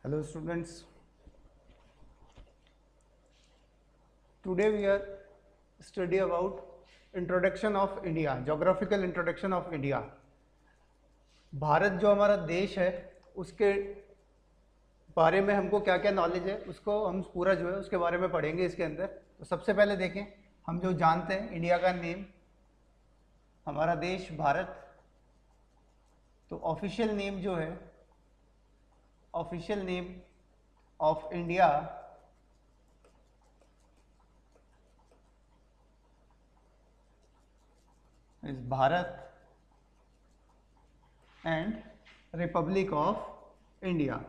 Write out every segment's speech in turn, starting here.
Hello students, today we are study about introduction of India, geographical introduction of India। Bharat जो हमारा देश है उसके बारे में हमको क्या क्या नॉलेज है उसको हम पूरा जो है उसके बारे में पढ़ेंगे इसके अंदर। तो सबसे पहले देखें, हम जो जानते हैं इंडिया का नेम, हमारा देश भारत, तो ऑफिशियल नेम जो है, official name of India is Bharat and Republic of India.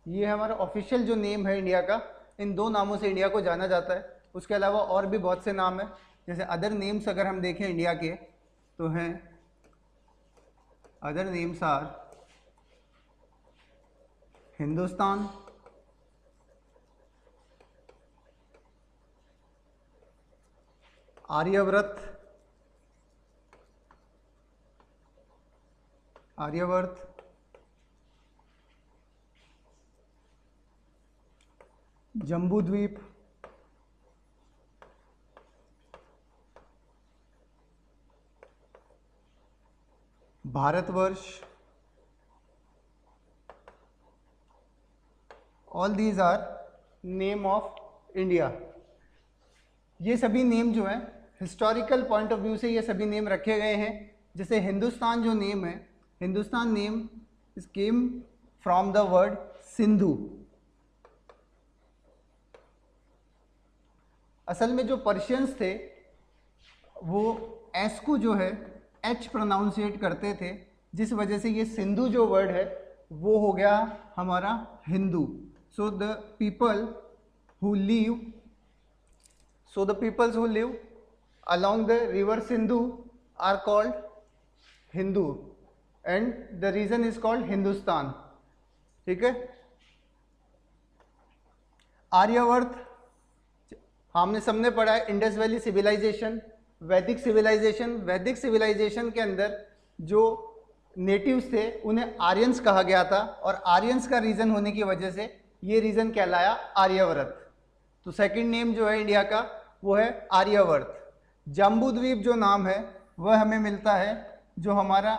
ये हमारा ऑफिशियल जो नेम है इंडिया का, इन दो नामों से इंडिया को जाना जाता है। उसके अलावा और भी बहुत से नाम हैं, जैसे अदर नेम्स अगर हम देखें इंडिया के तो हैं, other names are Hindustan, Aryavrat, Aryavarta, Jambudvipa, Bharatvarsha, all these are name of India. ये सभी नेम जो है हिस्टोरिकल पॉइंट ऑफ व्यू से ये सभी नेम रखे गए हैं। जैसे हिंदुस्तान जो नेम है, Hindustan name is came from the word Sindhu. असल में जो पर्शियंस थे वो एस को जो है एच प्रोनाउंसिएट करते थे, जिस वजह से ये सिंधु जो वर्ड है वो हो गया हमारा Hindu. So the people who live along the river Sindhu are called Hindu and the region is called Hindustan। ठीक है। आर्यवर्त हमने सबने पढ़ा है, इंडस वैली सिविलाइजेशन, वैदिक सिविलाइजेशन। वैदिक सिविलाइजेशन के अंदर जो नेटिव्स थे उन्हें आर्यंस कहा गया था और आर्यंस का रीजन होने की वजह से ये रीजन कहलाया आर्यवर्त। तो सेकंड नेम जो है इंडिया का वो है आर्यवर्त। जम्बूद्वीप जो नाम है वह हमें मिलता है, जो हमारा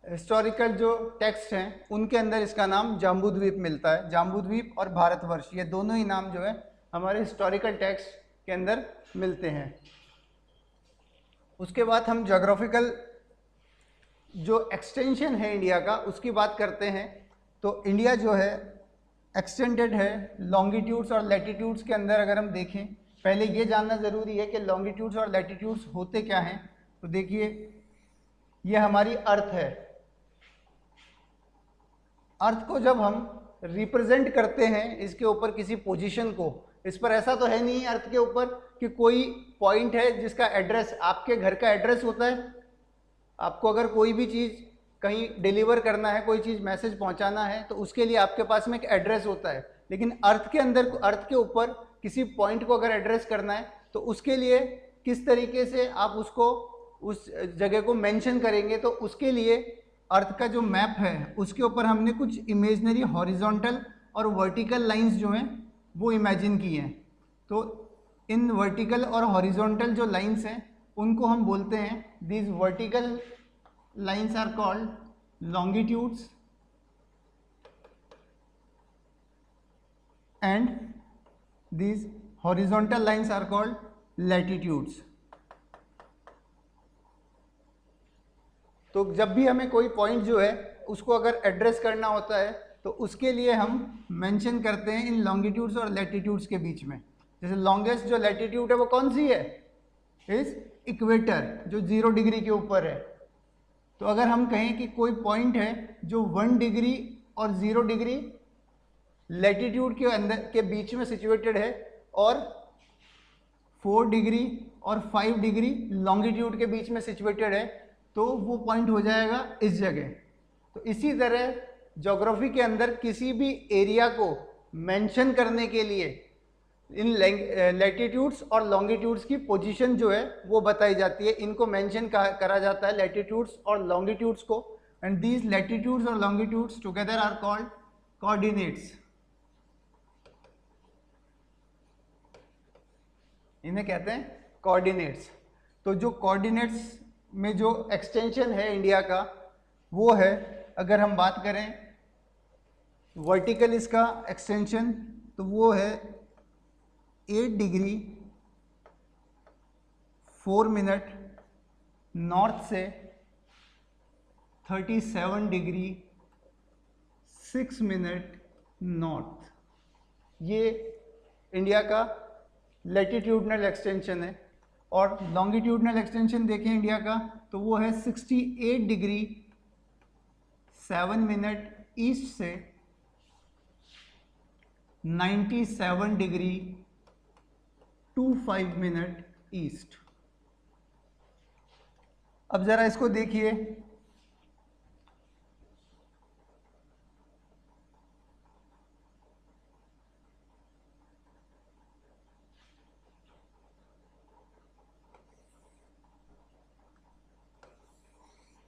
हिस्टोरिकल जो टेक्स्ट हैं उनके अंदर इसका नाम जम्बूद्वीप मिलता है। जम्बूद्वीप और भारतवर्ष ये दोनों ही नाम जो है हमारे हिस्टोरिकल टेक्स्ट के अंदर मिलते हैं। उसके बाद हम ज्योग्राफिकल जो एक्सटेंशन है इंडिया का उसकी बात करते हैं। तो इंडिया जो है एक्सटेंडेड है लॉन्गिट्यूड्स और लैटिट्यूड्स के अंदर। अगर हम देखें, पहले ये जानना ज़रूरी है कि लॉन्गिट्यूड्स और लैटिट्यूड्स होते क्या हैं। तो देखिए, ये हमारी अर्थ है। अर्थ को जब हम रिप्रेजेंट करते हैं इसके ऊपर किसी पोजीशन को, इस पर ऐसा तो है नहीं अर्थ के ऊपर कि कोई पॉइंट है जिसका एड्रेस आपके घर का एड्रेस होता है। आपको अगर कोई भी चीज़ कहीं डिलीवर करना है, कोई चीज़ मैसेज पहुंचाना है, तो उसके लिए आपके पास में एक एड्रेस होता है। लेकिन अर्थ के अंदर, अर्थ के ऊपर किसी पॉइंट को अगर एड्रेस करना है तो उसके लिए किस तरीके से आप उसको, उस जगह को मेंशन करेंगे, तो उसके लिए अर्थ का जो मैप है उसके ऊपर हमने कुछ इमेजिनरी हॉरिजॉन्टल और वर्टिकल लाइंस जो हैं वो इमेजिन की हैं। तो इन वर्टिकल और हॉरिजॉन्टल जो लाइंस हैं उनको हम बोलते हैं, these vertical lines are called longitudes and these horizontal lines are called latitudes। तो जब भी हमें कोई पॉइंट जो है उसको अगर एड्रेस करना होता है तो उसके लिए हम मेंशन करते हैं इन लॉन्गिट्यूड्स और लैटिट्यूड्स के बीच में। जैसे लॉन्गेस्ट जो लैटिट्यूड है वो कौन सी है, इज इक्वेटर, जो 0 डिग्री के ऊपर है। तो अगर हम कहें कि कोई पॉइंट है जो 1 डिग्री और 0 डिग्री लैटिट्यूड के अंदर के बीच में सिचुएटेड है और 4 डिग्री और 5 डिग्री लॉन्गिट्यूड के बीच में सिचुएटेड है, तो वो पॉइंट हो जाएगा इस जगह। तो इसी तरह ज्योग्राफी के अंदर किसी भी एरिया को मेंशन करने के लिए इन लैटिट्यूड्स और लॉन्गिट्यूड्स की पोजीशन जो है वो बताई जाती है, इनको मेंशन करा जाता है लैटिट्यूड्स और लॉन्गिट्यूड्स को, एंड दीज लैटिट्यूड्स और longitudes together are called coordinates. इन्हें कहते हैं कोऑर्डिनेट्स। तो जो कोऑर्डिनेट्स में जो एक्सटेंशन है इंडिया का वो है, अगर हम बात करें वर्टिकल इसका एक्सटेंशन तो वो है 8 डिग्री 4 मिनट नॉर्थ से 37 डिग्री 6 मिनट नॉर्थ, ये इंडिया का लैटिट्यूडनल एक्सटेंशन है। और लॉन्गिट्यूडनल एक्सटेंशन देखें इंडिया का तो वो है 68 डिग्री 7 मिनट ईस्ट से 97 डिग्री 25 मिनट ईस्ट। अब जरा इसको देखिए,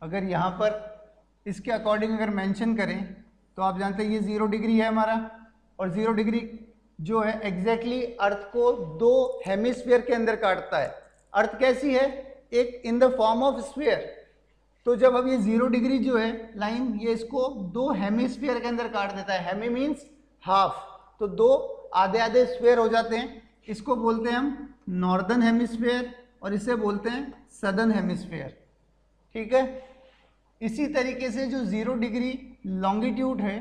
अगर यहाँ पर इसके अकॉर्डिंग अगर मेंशन करें तो आप जानते हैं ये 0 डिग्री है हमारा, और 0 डिग्री जो है एग्जैक्टली अर्थ को 2 हेमिस्फीयर के अंदर काटता है। अर्थ कैसी है, एक in the form of sphere. तो जब अब ये 0 डिग्री जो है लाइन, ये इसको 2 हेमिस्फीयर के अंदर काट देता है। हेमी मीन्स हाफ, तो 2 आधे आधे स्फीयर हो जाते हैं। इसको बोलते हैं हम नॉर्दर्न हेमिस्फीयर और इसे बोलते हैं सदर्न हेमिस्फीयर। ठीक है, इसी तरीके से जो 0 डिग्री लॉन्गिट्यूड है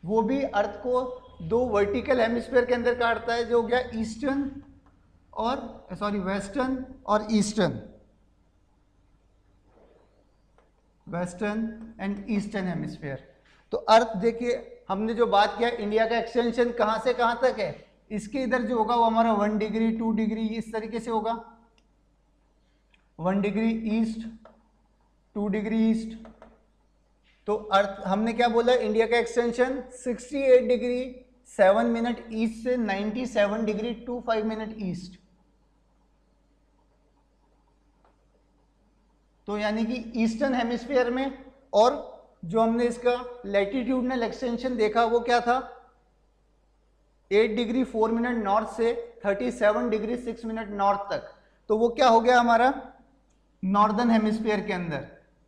वो भी अर्थ को 2 वर्टिकल हेमिस्फीयर के अंदर काटता है, जो हो गया ईस्टर्न और वेस्टर्न और eastern, western and eastern hemisphere. तो अर्थ देखिए, हमने जो बात किया इंडिया का एक्सटेंशन कहां से कहां तक है, इसके इधर जो होगा वो हमारा 1 डिग्री 2 डिग्री इस तरीके से होगा, 1 डिग्री ईस्ट 2 डिग्री ईस्ट। तो अर्थ हमने क्या बोला, इंडिया का एक्सटेंशन 68 डिग्री 7 मिनट ईस्ट से 97 डिग्री 25 मिनट ईस्ट। तो यानी कि ईस्टर्न हेमिस्फीयर में, और जो हमने इसका लैटिट्यूडनल एक्सटेंशन देखा वो क्या था, 8 डिग्री 4 मिनट नॉर्थ से 37 डिग्री 6 मिनट नॉर्थ तक। तो वो क्या हो गया हमारा नॉर्दर्न हेमिस्फीयर के अंदर।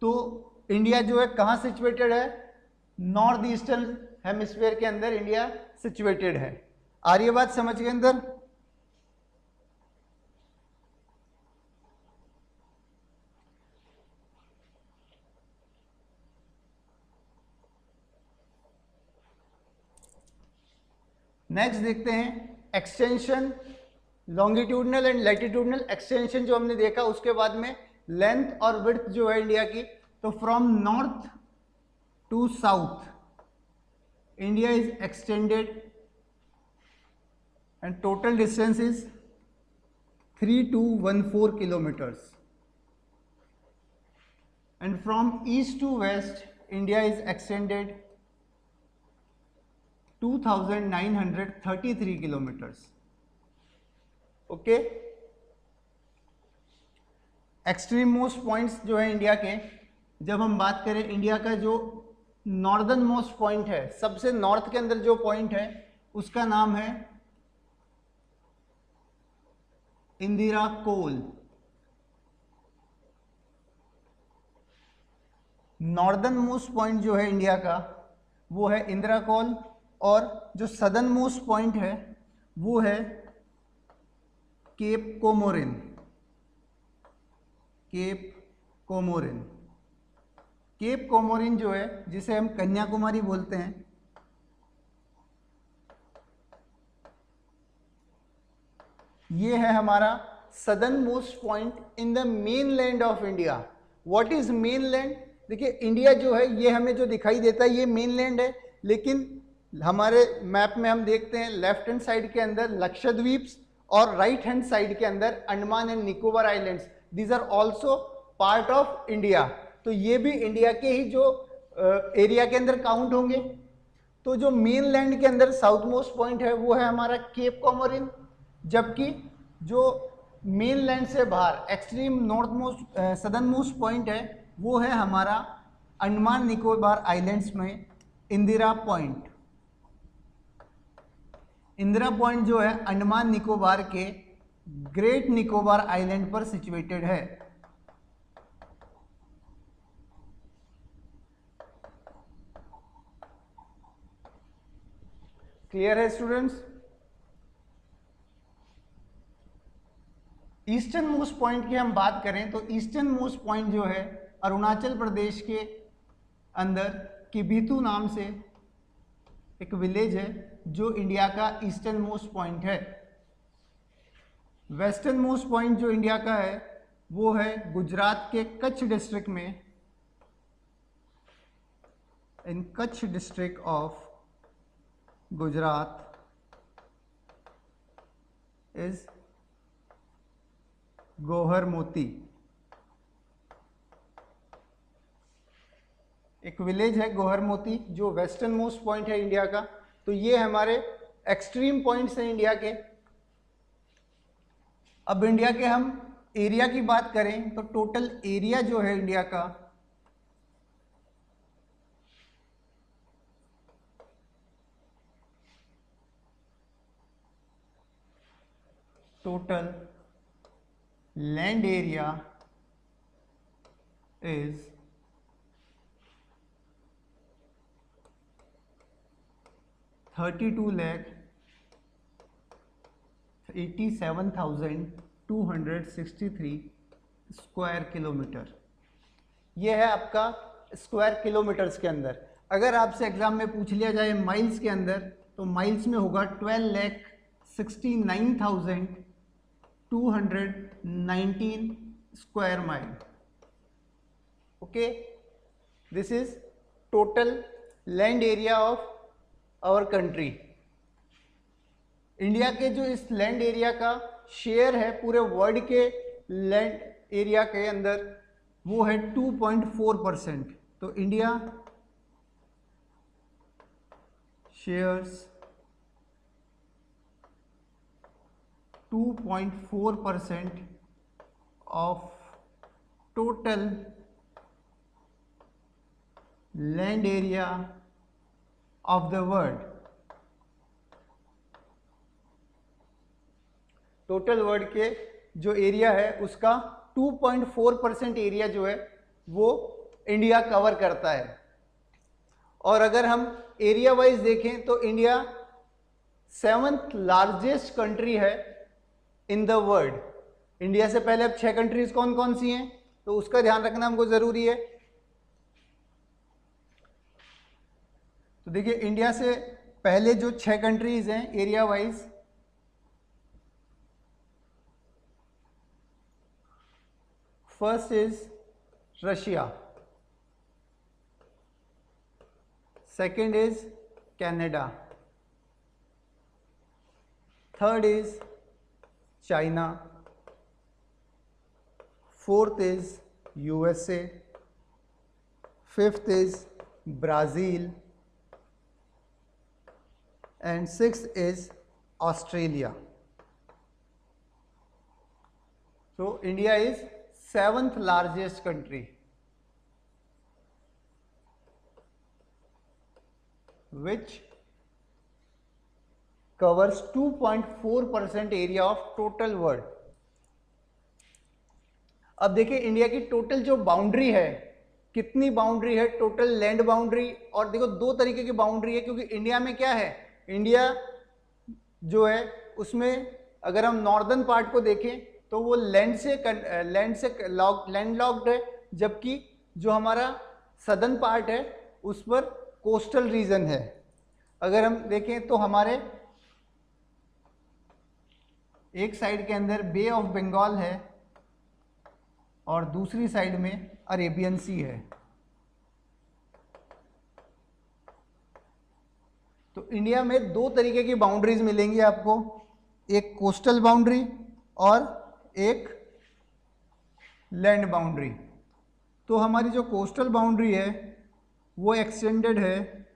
तो इंडिया जो है कहाँ सिचुएटेड है, नॉर्थ ईस्टर्न हेमिस्फीयर के अंदर इंडिया सिचुएटेड है। आ रही है बात समझ के अंदर? नेक्स्ट देखते हैं extension, longitudinal and latitudinal extension जो हमने देखा, उसके बाद में लेंथ और विड्थ जो है इंडिया की। तो from north to south India is extended and total distance is 3214 kilometres, and from east to west India is extended 2933 kilometres. Okay, extreme most points जो है इंडिया के, जब हम बात करें इंडिया का जो नॉर्दर्न मोस्ट पॉइंट है, सबसे नॉर्थ के अंदर जो पॉइंट है उसका नाम है इंदिरा कोल। नॉर्दर्न मोस्ट पॉइंट जो है इंडिया का वो है इंदिरा कोल, और जो सदर्न मोस्ट पॉइंट है वो है Cape Comorin. Cape Comorin, Cape Comorin जो है जिसे हम कन्याकुमारी बोलते हैं, ये है हमारा southern most point in the main land of India. What is main land? देखिए इंडिया जो है ये हमें जो दिखाई देता है ये मेन लैंड है, लेकिन हमारे मैप में हम देखते हैं लेफ्ट हैंड साइड के अंदर लक्षद्वीप्स और राइट हैंड साइड के अंदर Andaman and Nicobar islands, these are also part of India. तो ये भी इंडिया के ही जो एरिया के अंदर काउंट होंगे। तो जो मेन लैंड के अंदर साउथ मोस्ट पॉइंट है वो है हमारा केप कॉमोरिन, जबकि जो मेन लैंड से बाहर extreme north most southern most point है वो है हमारा अंडमान निकोबार आइलैंड्स में इंदिरा पॉइंट। इंदिरा पॉइंट जो है अंडमान निकोबार के ग्रेट निकोबार आइलैंड पर सिचुएटेड है। क्लियर है स्टूडेंट्स? ईस्टर्न मोस्ट पॉइंट की हम बात करें तो ईस्टर्न मोस्ट पॉइंट जो है अरुणाचल प्रदेश के अंदर किबिथु नाम से एक विलेज है जो इंडिया का ईस्टर्न मोस्ट पॉइंट है। वेस्टर्न मोस्ट पॉइंट जो इंडिया का है वो है गुजरात के कच्छ डिस्ट्रिक्ट में, in Kutch district of Gujarat is Gohar Moti. एक विलेज है गोहर मोती जो वेस्टर्न मोस्ट पॉइंट है इंडिया का। तो ये हमारे एक्सट्रीम पॉइंट्स हैं इंडिया के। अब इंडिया के हम एरिया की बात करें तो टोटल एरिया जो है इंडिया का total land area is 32,87,263 square kilometre. ये है आपका स्क्वायर किलोमीटर्स के अंदर। अगर आपसे एग्जाम में पूछ लिया जाए माइल्स के अंदर तो माइल्स में होगा 12,69,219 square mile. Okay, this is total land area of our country. India के जो इस लैंड एरिया का शेयर है पूरे वर्ल्ड के लैंड एरिया के अंदर वो है 2.4%। तो India shares 2.4% of total land area of the world। Total world के जो एरिया है उसका 2.4% एरिया जो है वो इंडिया कवर करता है। और अगर हम एरिया वाइज देखें तो इंडिया 7th लार्जेस्ट कंट्री है इन द वर्ल्ड। इंडिया से पहले अब 6 कंट्रीज कौन कौन सी हैं तो उसका ध्यान रखना हमको जरूरी है। तो देखिए इंडिया से पहले जो 6 कंट्रीज हैं area wise, first is Russia, second is Canada, third is China, fourth is USA, fifth is Brazil and sixth is Australia। So India is 7th largest country which covers 2.4% area of total world। अब देखिए India की total जो boundary है, कितनी boundary है, total land boundary. और देखो 2 तरीके की बाउंड्री है क्योंकि इंडिया में क्या है, इंडिया जो है उसमें अगर हम नॉर्दर्न पार्ट को देखें तो वो लैंड से लैंड लॉक्ड है, जबकि जो हमारा सदर्न पार्ट है उस पर कोस्टल रीजन है। अगर हम देखें तो हमारे एक साइड के अंदर बे ऑफ बंगाल है और दूसरी साइड में अरेबियन सी है। तो इंडिया में 2 तरीके की बाउंड्रीज मिलेंगी आपको, एक कोस्टल बाउंड्री और एक लैंड बाउंड्री। तो हमारी जो कोस्टल बाउंड्री है वो एक्सटेंडेड है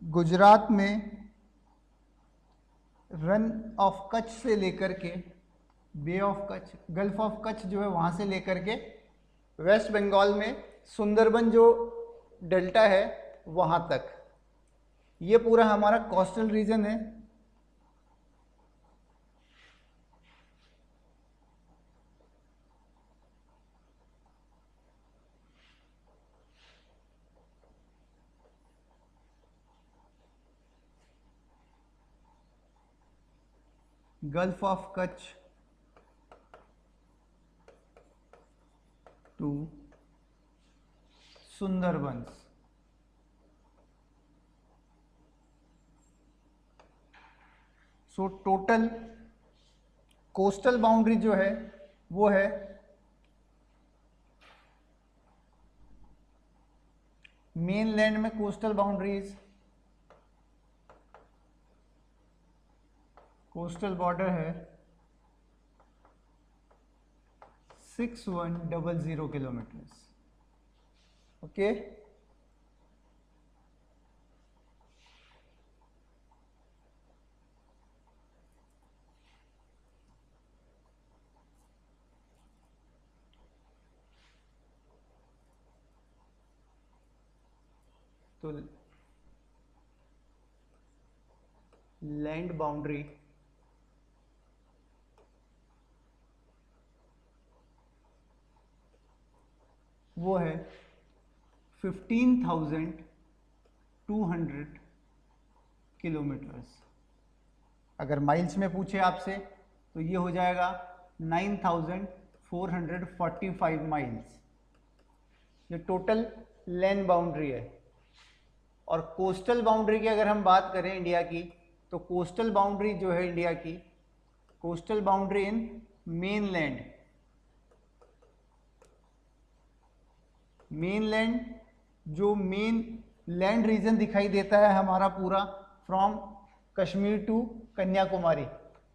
गुजरात में रन ऑफ कच्छ से लेकर के bay of Kutch, gulf of Kutch जो है वहाँ से लेकर के वेस्ट बंगाल में सुंदरबन जो डेल्टा है वहाँ तक, ये पूरा हमारा कोस्टल रीजन है। Gulf of Kutch to Sundarbans. So total coastal boundary जो है वो है मेनलैंड में कोस्टल बाउंड्रीज, कोस्टल बॉर्डर है 6100 किलोमीटर। ओके, तो लैंड बाउंड्री वो है 15,200 किलोमीटर्स। अगर माइल्स में पूछे आपसे तो ये हो जाएगा 9,445 माइल्स। ये टोटल लैंड बाउंड्री है। और कोस्टल बाउंड्री की अगर हम बात करें इंडिया की, तो कोस्टल बाउंड्री जो है इंडिया की, coastal boundary in mainland, mainland जो मेन लैंड रीजन दिखाई देता है हमारा पूरा फ्रॉम कश्मीर टू कन्याकुमारी,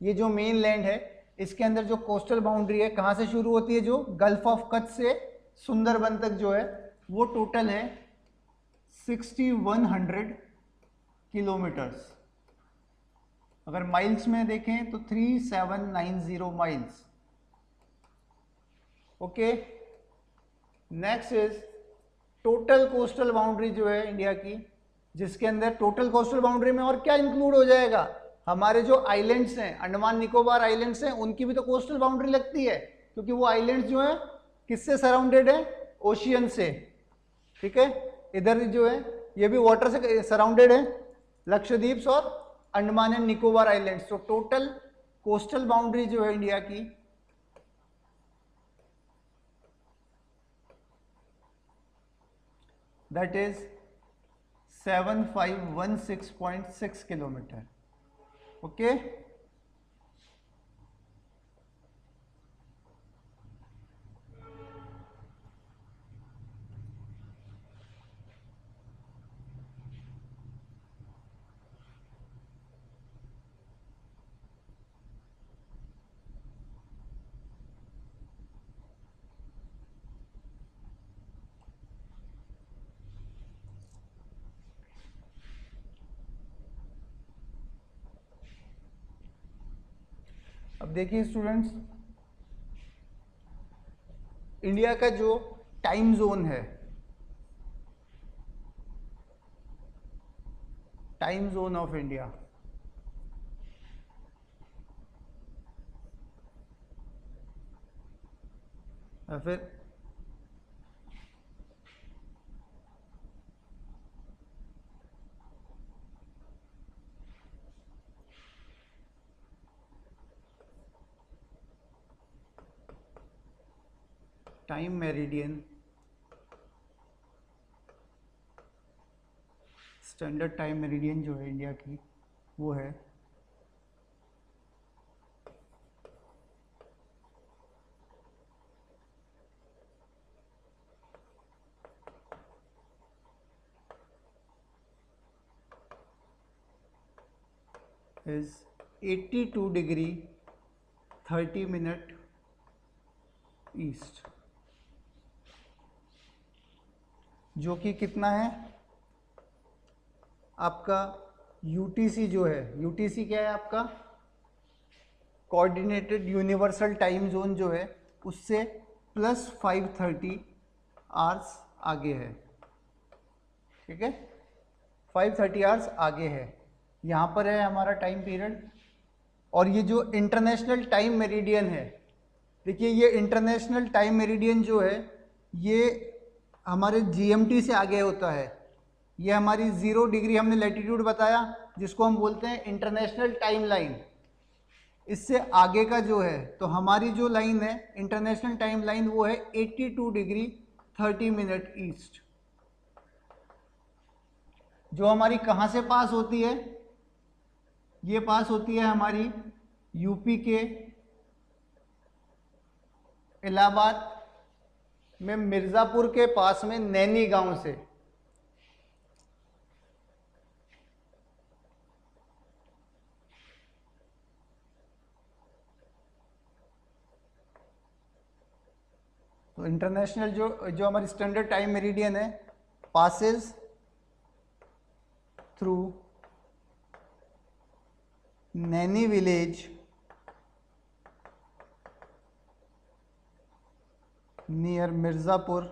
ये जो मेन लैंड है इसके अंदर जो कोस्टल बाउंड्री है कहाँ से शुरू होती है, जो गल्फ ऑफ कच्छ से सुंदरबन तक जो है वो टोटल है 6100 किलोमीटर्स। अगर माइल्स में देखें तो 3790 miles. Okay, next is total coastal boundary जो है इंडिया की, जिसके अंदर टोटल कोस्टल बाउंड्री में और क्या इंक्लूड हो जाएगा, हमारे जो आइलैंड्स हैं, अंडमान निकोबार आइलैंड्स हैं, उनकी भी तो कोस्टल बाउंड्री लगती है, क्योंकि वो आइलैंड्स जो है किससे सराउंडेड है, ओशियन से। ठीक है, इधर जो है ये भी वाटर से सराउंडेड है, लक्षद्वीप और अंडमान एंड निकोबार आइलैंड्स। तो टोटल कोस्टल बाउंड्री जो है इंडिया की दैट इज 7516.6 किलोमीटर। ओके, अब देखिए स्टूडेंट्स, इंडिया का जो टाइम जोन है, टाइम जोन ऑफ इंडिया, या फिर time meridian, standard time meridian जो है इंडिया की वो है is 82 डिग्री 30 मिनट ईस्ट, जो कि कितना है आपका यूटीसी जो है, यूटीसी क्या है आपका, कोऑर्डिनेटेड यूनिवर्सल टाइम जोन जो है, उससे प्लस 530 आवर्स आगे है। ठीक है, 530 आवर्स आगे है, यहाँ पर है हमारा टाइम पीरियड। और ये जो इंटरनेशनल टाइम मेरिडियन है, देखिए ये इंटरनेशनल टाइम मेरिडियन जो है ये हमारे जीएमटी से आगे होता है। ये हमारी 0 डिग्री हमने लैटिट्यूड बताया, जिसको हम बोलते हैं इंटरनेशनल टाइम लाइन। इससे आगे का जो है, तो हमारी जो लाइन है इंटरनेशनल टाइम लाइन, वो है 82 डिग्री 30 मिनट ईस्ट, जो हमारी कहाँ से पास होती है, ये पास होती है हमारी यूपी के इलाहाबाद में मिर्ज़ापुर के पास में नैनी गांव से। तो इंटरनेशनल जो जो हमारी स्टैंडर्ड टाइम मेरिडियन है, passes through Naini village near Mirzapur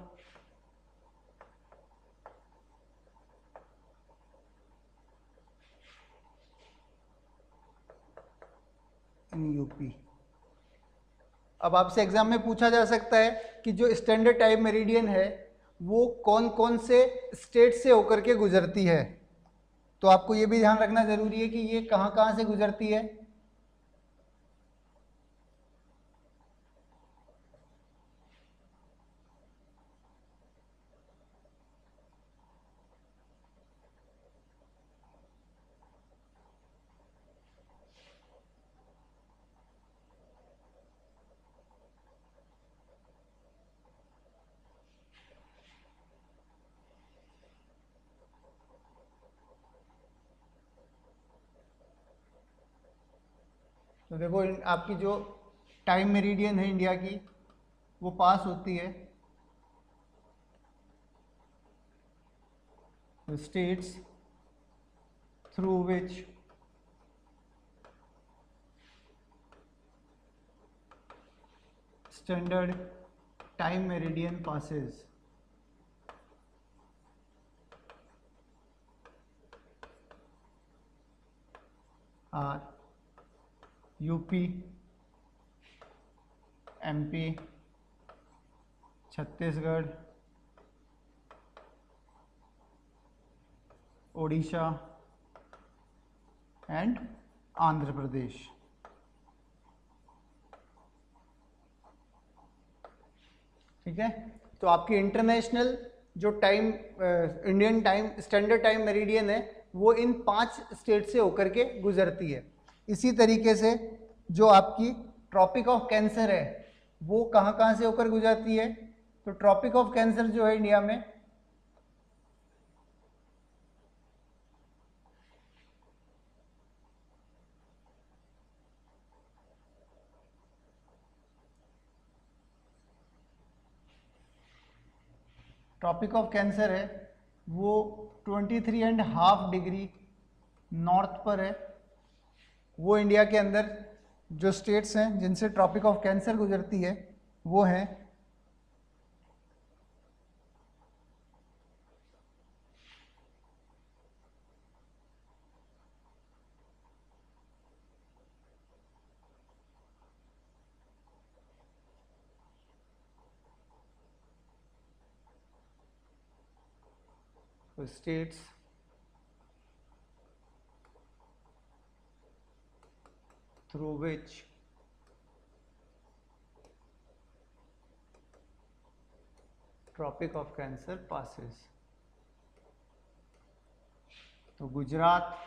in UP. अब आपसे एग्जाम में पूछा जा सकता है कि जो स्टैंडर्ड टाइम मेरिडियन है वो कौन कौन से स्टेट से होकर के गुजरती है। तो आपको ये भी ध्यान रखना जरूरी है कि ये कहाँ कहाँ से गुजरती है। तो देखो आपकी जो टाइम मेरिडियन है इंडिया की, वो पास होती है states through which standard time meridian passes. Are UP, MP, Chhattisgarh, Odisha and Andhra Pradesh. ठीक है, तो आपकी इंटरनेशनल जो time Indian time standard time meridian है वो इन 5 स्टेट से होकर के गुजरती है। इसी तरीके से जो आपकी ट्रॉपिक ऑफ कैंसर है वो कहाँ कहाँ से होकर गुजरती है। तो ट्रॉपिक ऑफ कैंसर जो है इंडिया में, ट्रॉपिक ऑफ कैंसर है वो 23.5 डिग्री नॉर्थ पर है। वो इंडिया के अंदर जो स्टेट्स हैं जिनसे ट्रॉपिक ऑफ कैंसर गुजरती है वो हैं states through which Tropic of Cancer passes। तो Gujarat,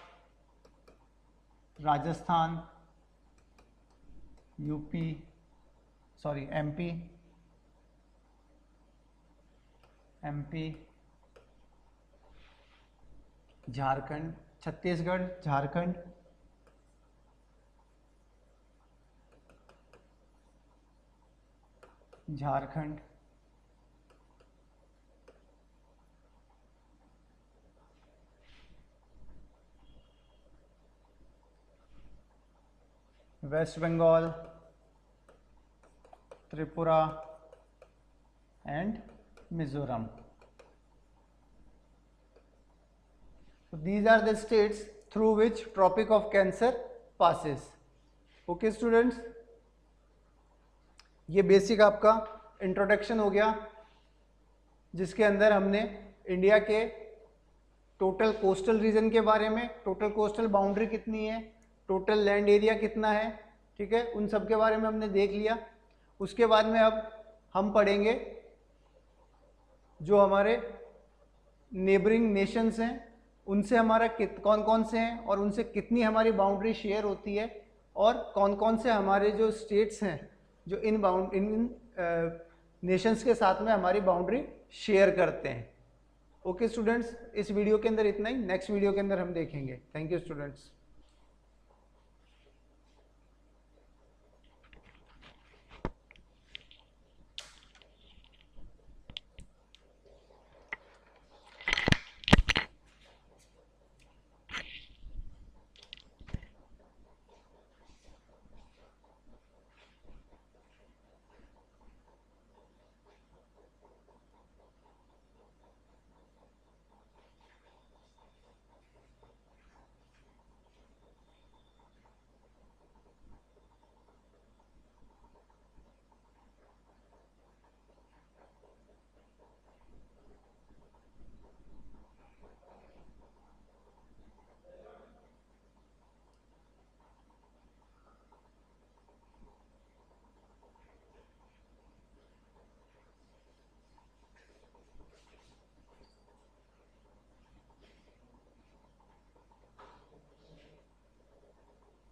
Rajasthan, UP, MP, Jharkhand, Chhattisgarh, Jharkhand, West Bengal, Tripura and Mizoram. So these are the states through which Tropic of Cancer passes. Okay students, ये बेसिक आपका इंट्रोडक्शन हो गया जिसके अंदर हमने इंडिया के टोटल कोस्टल रीजन के बारे में, टोटल कोस्टल बाउंड्री कितनी है, टोटल लैंड एरिया कितना है, ठीक है, उन सब के बारे में हमने देख लिया. उसके बाद में अब हम पढ़ेंगे जो हमारे नेबरिंग नेशंस हैं उनसे हमारा कौन कौन से हैं और उनसे कितनी हमारी बाउंड्री शेयर होती है, और कौन कौन से हमारे जो स्टेट्स हैं जो इन नेशंस के साथ में हमारी बाउंड्री शेयर करते हैं. ओके स्टूडेंट्स, इस वीडियो के अंदर इतना ही. नेक्स्ट वीडियो के अंदर हम देखेंगे. Thank you students.